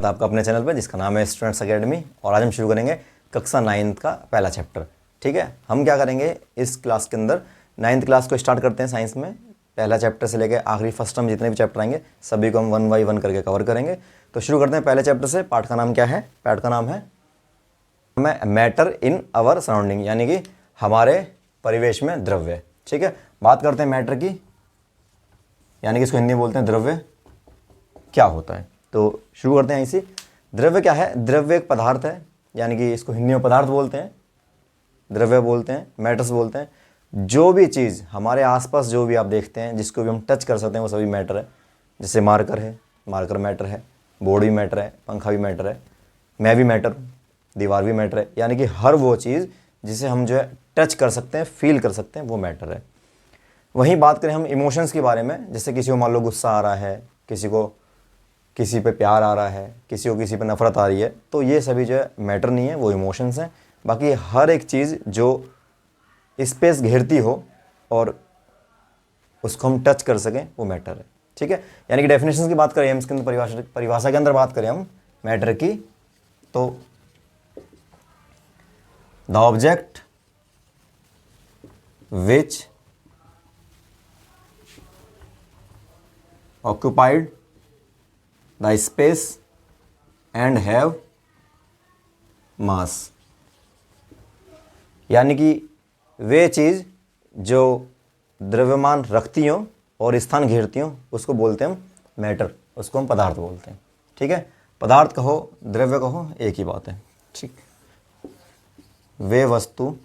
तो आपका अपने चैनल पर जिसका नाम है स्टूडेंट्स एकेडमी। और आज हम शुरू करेंगे कक्षा 9th का पहला चैप्टर। ठीक है, हम क्या करेंगे इस क्लास के अंदर 9th क्लास को स्टार्ट करते हैं साइंस में। पहला चैप्टर से लेकर आखिरी फर्स्ट टर्म जितने भी चैप्टर आएंगे सभी को हम 1 बाय 1 करके कवर करेंगे। तो शुरू करते हैं पहले चैप्टर से। पाठ का नाम क्या है? पाठ का नाम है मैटर इन आवर सराउंडिंग, यानी कि हमारे परिवेश में द्रव्य। ठीक है, बात करते हैं मैटर की, यानी कि इसको हिंदी में बोलते हैं द्रव्य क्या होता है। तो शुरू करते हैं इसी। द्रव्य क्या है? द्रव्य एक पदार्थ है, यानी कि इसको हिंदी में पदार्थ बोलते हैं, द्रव्य बोलते हैं, मैटर्स बोलते हैं। जो भी चीज़ हमारे आसपास जो भी आप देखते हैं जिसको भी हम टच कर सकते हैं वो सभी मैटर है। जैसे मार्कर है, मार्कर मैटर है, बोर्ड भी मैटर है, पंखा भी मैटर है, मैं भी मैटर हूँ, दीवार भी मैटर है। यानी कि हर वो चीज़ जिसे हम जो है टच कर सकते हैं, फील कर सकते हैं, वो मैटर है। वहीं बात करें हम इमोशंस के बारे में, जैसे किसी को मान लो गुस्सा आ रहा है, किसी को किसी पे प्यार आ रहा है, किसी को किसी पे नफरत आ रही है, तो ये सभी जो है मैटर नहीं है, वो इमोशंस हैं। बाकी हर एक चीज़ जो स्पेस घेरती हो और उसको हम टच कर सकें वो मैटर है। ठीक है, यानी कि डेफिनेशन की बात करें हम, इसके अंदर परिभाषा के अंदर बात करें हम मैटर की, तो the object which occupied the space and have mass, यानी कि वे चीज़ जो द्रव्यमान रखती हो और स्थान घेरती हो उसको बोलते हैं हम मैटर, उसको हम पदार्थ बोलते हैं। ठीक है, पदार्थ कहो द्रव्य कहो एक ही बात है। ठीक, वे वस्तु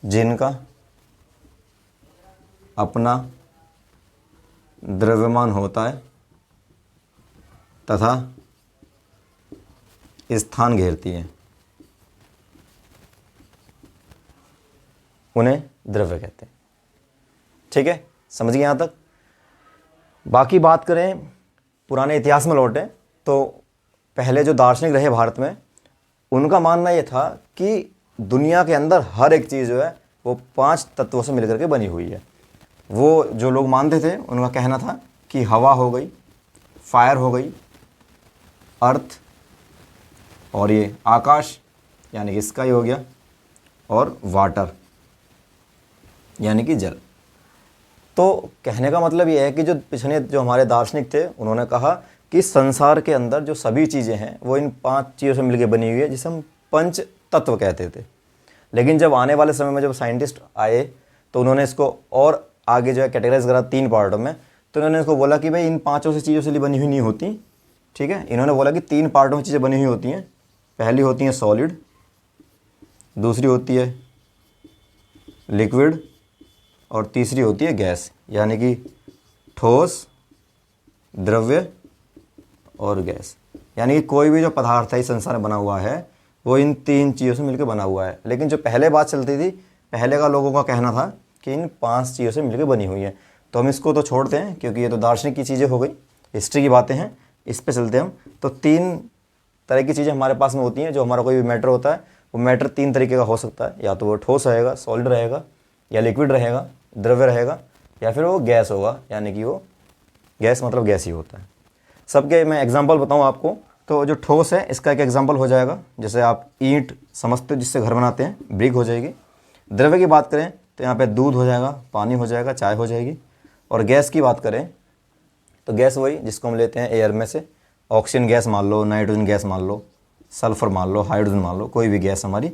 जिनका अपना द्रव्यमान होता है तथा स्थान घेरती है, उन्हें द्रव्य कहते हैं। ठीक है, समझ गए यहाँ तक? बाकी बात करें पुराने इतिहास में लौटें तो पहले जो दार्शनिक रहे भारत में, उनका मानना ये था कि दुनिया के अंदर हर एक चीज़ जो है वो 5 तत्वों से मिलकर के बनी हुई है। वो जो लोग मानते थे उनका कहना था कि हवा हो गई, फायर हो गई, अर्थ, और ये आकाश यानी कि स्काई हो गया, और वाटर यानी कि जल। तो कहने का मतलब ये है कि जो पिछले जो हमारे दार्शनिक थे उन्होंने कहा कि संसार के अंदर जो सभी चीज़ें हैं वो इन 5 चीज़ों से मिलकर बनी हुई है, जिसे हम पंच तत्व कहते थे। लेकिन जब आने वाले समय में जब साइंटिस्ट आए तो उन्होंने इसको और आगे जो है कैटेगराइज करा 3 पार्टों में। तो इन्होंने इसको बोला कि भाई इन 5 से चीज़ों से बनी हुई नहीं होती। ठीक है, इन्होंने बोला कि 3 पार्टों में चीज़ें बनी हुई होती हैं। पहली होती है सॉलिड, दूसरी होती है लिक्विड, और तीसरी होती है गैस, यानी कि ठोस, द्रव्य और गैस। यानी कि कोई भी जो पदार्थ है इस संसार में बना हुआ है वो इन 3 चीज़ों से मिलकर बना हुआ है। लेकिन जो पहले बात चलती थी, पहले का लोगों का कहना था कि इन 5 चीज़ों से मिलकर बनी हुई है। तो हम इसको तो छोड़ते हैं क्योंकि ये तो दार्शनिक की चीज़ें हो गई, हिस्ट्री की बातें हैं, इस पे चलते हैं हम। तो 3 तरह की चीज़ें हमारे पास में होती हैं। जो हमारा कोई भी मैटर होता है वो मैटर 3 तरीके का हो सकता है, या तो वो ठोस रहेगा, सॉलिड रहेगा, या लिक्विड रहेगा, द्रव्य रहेगा, या फिर वो गैस होगा, यानी कि वो गैस मतलब गैस ही होता है। सबके मैं एग्जाम्पल बताऊँ आपको, तो जो ठोस है इसका एक एग्जाम्पल हो जाएगा, जैसे आप ईंट समझते हो जिससे घर बनाते हैं, ब्रिक हो जाएगी। द्रव्य की बात करें तो यहाँ पे दूध हो जाएगा, पानी हो जाएगा, चाय हो जाएगी। और गैस की बात करें तो गैस वही जिसको हम लेते हैं एयर में से, ऑक्सीजन गैस मान लो, नाइट्रोजन गैस मान लो, सल्फर मान लो, हाइड्रोजन मान लो, कोई भी गैस हमारी,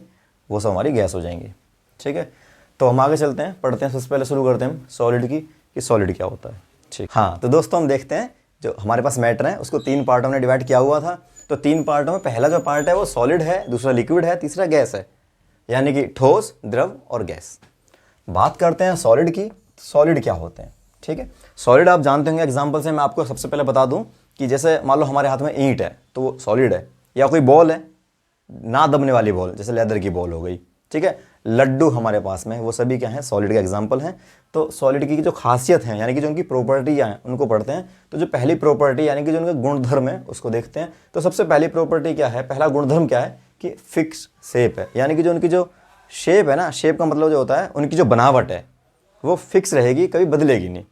वो सब हमारी गैस हो जाएंगी। ठीक है, तो हम आगे चलते हैं, पढ़ते हैं। सबसे पहले शुरू करते हैं हम सॉलिड की, कि सॉलिड क्या होता है। ठीक, हाँ, तो दोस्तों हम देखते हैं जो हमारे पास मैटर है उसको 3 पार्टों में डिवाइड किया हुआ था। तो 3 पार्टों में पहला जो पार्ट है वो सॉलिड है, दूसरा लिक्विड है, तीसरा गैस है, यानी कि ठोस, द्रव और गैस। बात करते हैं सॉलिड की। सॉलिड क्या होते हैं? ठीक है, सॉलिड आप जानते होंगे, एग्जांपल से मैं आपको सबसे पहले बता दूं कि जैसे मान लो हमारे हाथ में ईंट है तो वो सॉलिड है, या कोई बॉल है ना दबने वाली बॉल, जैसे लेदर की बॉल हो गई। ठीक है, लड्डू हमारे पास में, वो सभी क्या हैं? सॉलिड के एग्जाम्पल हैं। तो सॉलिड की जो खासियत है, यानी कि जो उनकी प्रॉपर्टियाँ हैं उनको पढ़ते हैं। तो जो पहली प्रॉपर्टी यानी कि जो उनके गुणधर्म है उसको देखते हैं। तो सबसे पहली प्रॉपर्टी क्या है, पहला गुणधर्म क्या है कि फिक्स शेप है, यानी कि जो उनकी जो शेप है ना, शेप का मतलब जो होता है उनकी जो बनावट है वो फिक्स रहेगी, कभी बदलेगी नहीं।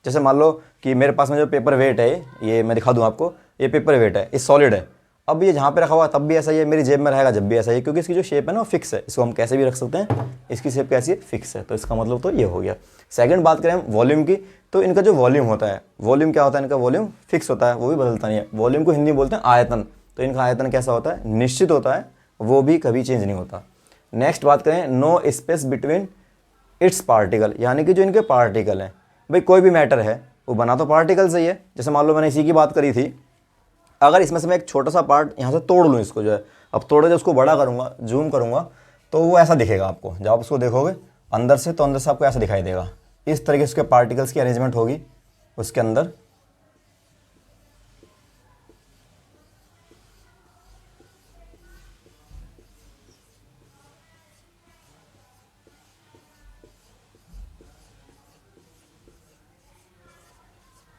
जैसे मान लो कि मेरे पास में जो पेपर वेट है, ये मैं दिखा दूँ आपको, ये पेपर वेट है, ये सॉलिड है। अब ये जहाँ पे रखा हुआ तब भी ऐसा ही है, मेरी जेब में रहेगा जब भी ऐसा ही, क्योंकि इसकी जो शेप है ना वो फिक्स है, इसको हम कैसे भी रख सकते हैं, इसकी शेप कैसी है, फिक्स है। तो इसका मतलब तो ये हो गया। सेकंड बात करें वॉल्यूम की, तो इनका जो वॉल्यूम होता है, वॉल्यूम क्या होता है, इनका वॉल्यूम फिक्स होता है, वो भी बदलता नहीं है। वॉल्यूम को हिंदी में बोलते हैं आयतन। तो इनका आयतन कैसा होता है, निश्चित होता है, वो भी कभी चेंज नहीं होता। नेक्स्ट बात करें no space between its particle, यानी कि जो इनके पार्टिकल हैं, भाई कोई भी मैटर है वो बना तो पार्टिकल से ही है। जैसे मान लो मैंने इसी की बात करी थी, अगर इसमें से मैं एक छोटा सा पार्ट यहाँ से तोड़ लूँ इसको जो है, अब तोड़ के उसको बड़ा करूँगा, जूम करूँगा, तो वो ऐसा दिखेगा आपको। जब आप उसको देखोगे अंदर से, तो अंदर से आपको ऐसा दिखाई देगा। इस तरीके से उसके पार्टिकल्स की अरेंजमेंट होगी उसके अंदर।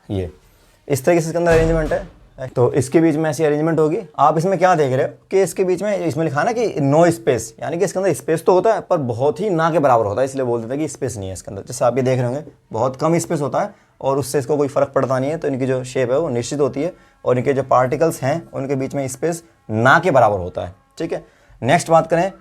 ये इस तरीके से इसके अंदर अरेंजमेंट है, तो इसके बीच में ऐसी अरेंजमेंट होगी। आप इसमें क्या देख रहे हो कि इसके बीच में, इसमें लिखा ना कि नो स्पेस, यानी कि इसके अंदर स्पेस तो होता है पर बहुत ही ना के बराबर होता है, इसलिए बोल देते हैं कि स्पेस नहीं है इसके अंदर। जैसे आप ये देख रहे होंगे बहुत कम स्पेस होता है और उससे इसको कोई फर्क पड़ता नहीं है। तो इनकी जो शेप है वो निश्चित होती है और इनके जो पार्टिकल्स हैं उनके बीच में स्पेस ना के बराबर होता है। ठीक है, नेक्स्ट बात करें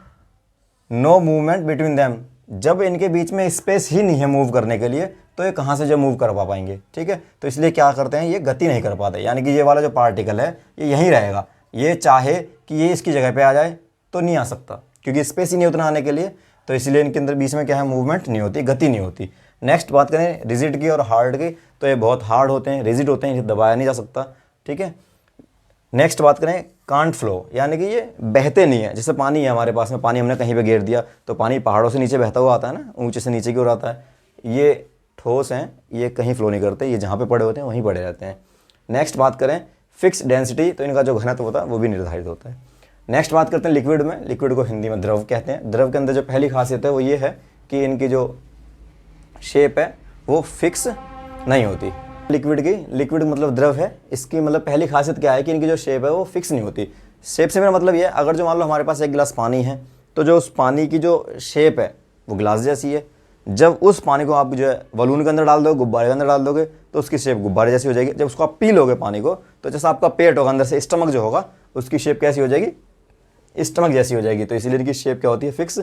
नो मूवमेंट बिटवीन दैम, जब इनके बीच में स्पेस ही नहीं है मूव करने के लिए, तो ये कहाँ से जो मूव कर पाएंगे। ठीक है, तो इसलिए क्या करते हैं, ये गति नहीं कर पाते, यानी कि ये वाला जो पार्टिकल है ये यहीं रहेगा। ये चाहे कि ये इसकी जगह पे आ जाए तो नहीं आ सकता, क्योंकि स्पेस ही नहीं उतना आने के लिए। तो इसलिए इनके अंदर बीच में क्या है, मूवमेंट नहीं होती, गति नहीं होती। नेक्स्ट बात करें रिजिड की और हार्ड की, तो ये बहुत हार्ड होते हैं, रिजिड होते हैं, इन्हें दबाया नहीं जा सकता। ठीक है, नेक्स्ट बात करें कांट फ्लो, यानी कि ये बहते नहीं है। जैसे पानी है हमारे पास में, पानी हमने कहीं पे गिर दिया तो पानी पहाड़ों से नीचे बहता हुआ आता है ना, ऊंचे से नीचे की ओर आता है। ये ठोस हैं, ये कहीं फ्लो नहीं करते, ये जहाँ पे पड़े होते हैं वहीं पड़े रहते हैं। नेक्स्ट बात करें फिक्स डेंसिटी, तो इनका जो घनत्व होता है वो भी निर्धारित होता है। नेक्स्ट बात करते हैं लिक्विड में, लिक्विड को हिंदी में द्रव कहते हैं। द्रव के अंदर जो पहली खासियत है वो ये है कि इनकी जो शेप है वो फिक्स नहीं होती। लिक्विड की, लिक्विड मतलब द्रव है, इसकी मतलब पहली खासियत क्या है कि इनकी जो शेप है वो फिक्स नहीं होती। शेप से मेरा मतलब ये है, अगर जो मान लो हमारे पास एक गिलास पानी है, तो जो उस पानी की जो शेप है वो गिलास जैसी है। जब उस पानी को आप जो है बलून के अंदर डाल दोगे, गुब्बारे के अंदर डाल दोगे, तो उसकी शेप गुब्बारे जैसी हो जाएगी। जब उसको आप पी लोगे पानी को, तो जैसा आपका पेट होगा अंदर से, स्टमक जो होगा उसकी शेप कैसी हो जाएगी, स्टमक जैसी हो जाएगी। तो इसीलिए इनकी शेप क्या होती है, फिक्स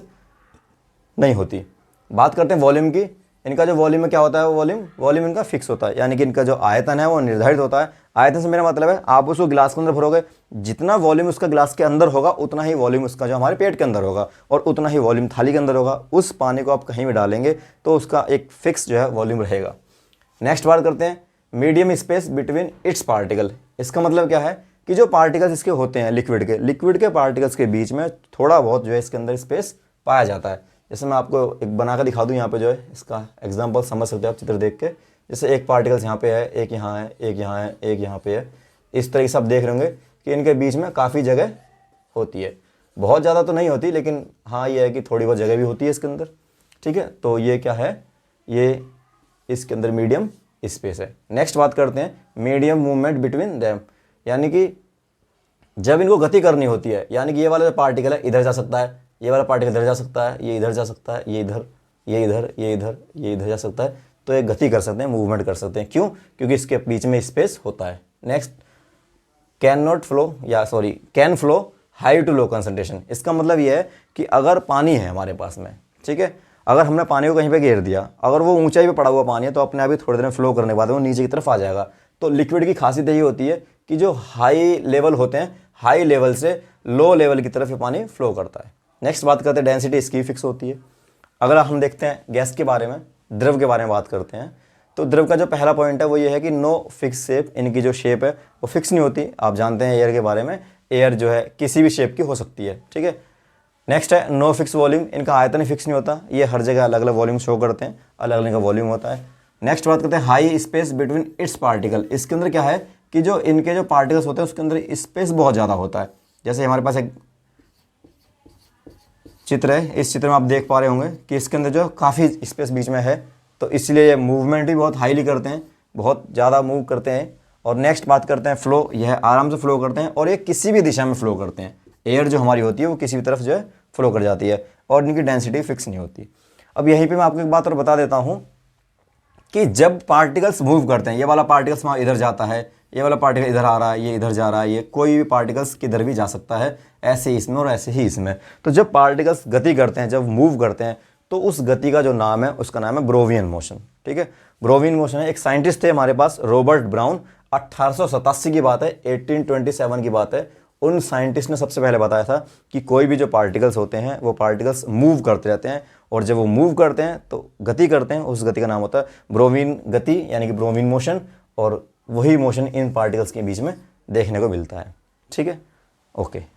नहीं होती। बात करते हैं वॉल्यूम की, इनका जो वॉल्यूम में क्या होता है, वो वॉल्यूम इनका फिक्स होता है, यानी कि इनका जो आयतन है वो निर्धारित होता है। आयतन से मेरा मतलब है आप उसको गिलास के अंदर भरोगे, जितना वॉल्यूम उसका गिलास के अंदर होगा उतना ही वॉल्यूम उसका जो हमारे पेट के अंदर होगा, और उतना ही वॉल्यूम थाली के अंदर होगा। उस पानी को आप कहीं भी डालेंगे तो उसका एक फिक्स जो है वॉल्यूम रहेगा। नेक्स्ट बात करते हैं medium space between its particle. इसका मतलब क्या है कि जो पार्टिकल्स इसके होते हैं लिक्विड के पार्टिकल्स के बीच में थोड़ा बहुत जो है इसके अंदर स्पेस पाया जाता है। जैसे मैं आपको एक बना कर दिखा दूँ, यहाँ पे जो है इसका एग्जांपल समझ सकते हो आप चित्र देख के। जैसे एक पार्टिकल्स यहाँ पे है, एक यहाँ है, एक यहाँ है, एक यहाँ पे है। इस तरीके से आप देख रहे होंगे कि इनके बीच में काफ़ी जगह होती है, बहुत ज़्यादा तो नहीं होती, लेकिन हाँ ये है कि थोड़ी बहुत जगह भी होती है इसके अंदर। ठीक है, तो ये क्या है, ये इसके अंदर मीडियम स्पेस है। नेक्स्ट बात करते हैं मीडियम मूवमेंट बिटवीन दैम, यानी कि जब इनको गति करनी होती है, यानी कि ये वाला जो पार्टिकल है इधर जा सकता है, ये वाला पार्टिकल इधर जा सकता है, ये इधर जा सकता है, ये इधर, ये इधर, ये इधर, ये इधर जा सकता है। तो ये गति कर सकते हैं, मूवमेंट कर सकते हैं। क्यों? क्योंकि इसके बीच में स्पेस होता है। Next can flow high to low concentration. इसका मतलब ये है कि अगर पानी है हमारे पास में, ठीक है, अगर हमने पानी को कहीं पे घेर दिया, अगर वो ऊंचाई पे पड़ा हुआ पानी है तो अपने आप ही थोड़ी देर में फ्लो करने के बाद वो नीचे की तरफ आ जाएगा। तो लिक्विड की खासियत यही होती है कि जो हाई लेवल होते हैं, हाई लेवल से लो लेवल की तरफ ये पानी फ्लो करता है। नेक्स्ट बात करते हैं डेंसिटी, इसकी फिक्स होती है। अगर हम देखते हैं गैस के बारे में, द्रव के बारे में बात करते हैं, तो द्रव का जो पहला पॉइंट है वो ये है कि नो फिक्स शेप, इनकी जो शेप है वो फिक्स नहीं होती। आप जानते हैं एयर के बारे में, एयर जो है किसी भी शेप की हो सकती है। ठीक है, नेक्स्ट है नो फिक्स वॉल्यूम, इनका आयतन फिक्स नहीं होता, ये हर जगह अलग अलग वॉल्यूम शो करते हैं, अलग अलग का वॉल्यूम होता है। नेक्स्ट बात करते हैं high space between its particle. इसके अंदर क्या है कि जो इनके जो पार्टिकल्स होते हैं उसके अंदर स्पेस बहुत ज़्यादा होता है। जैसे हमारे पास एक चित्र है, इस चित्र में आप देख पा रहे होंगे कि इसके अंदर जो काफ़ी स्पेस बीच में है, तो इसलिए ये मूवमेंट भी बहुत हाईली करते हैं, बहुत ज़्यादा मूव करते हैं। और नेक्स्ट बात करते हैं फ्लो, यह आराम से फ्लो करते हैं और ये किसी भी दिशा में फ्लो करते हैं। एयर जो हमारी होती है वो किसी भी तरफ जो है फ्लो कर जाती है और इनकी डेंसिटी फिक्स नहीं होती। अब यहीं पे मैं आपको एक बात और बता देता हूँ कि जब पार्टिकल्स मूव करते हैं, ये वाला पार्टिकल्स वहाँ इधर जाता है, ये वाला पार्टिकल इधर आ रहा है, ये इधर जा रहा है, ये कोई भी पार्टिकल्स किधर भी जा सकता है, ऐसे ही इसमें और ऐसे ही इसमें। तो जब पार्टिकल्स गति करते हैं, जब मूव करते हैं, तो उस गति का जो नाम है उसका नाम है ब्रोवियन मोशन। ठीक है, ब्रोवियन मोशन है। एक साइंटिस्ट थे हमारे पास, रॉबर्ट ब्राउन, 1887 की बात है, 1827 की बात है। उन साइंटिस्ट ने सबसे पहले बताया था कि कोई भी जो पार्टिकल्स होते हैं वो पार्टिकल्स मूव करते रहते हैं, और जब वो मूव करते हैं तो गति करते हैं, उस गति का नाम होता है ब्रोविन गति, यानी कि ब्रोविन मोशन। और वही मोशन इन पार्टिकल्स के बीच में देखने को मिलता है। ठीक है, ओके।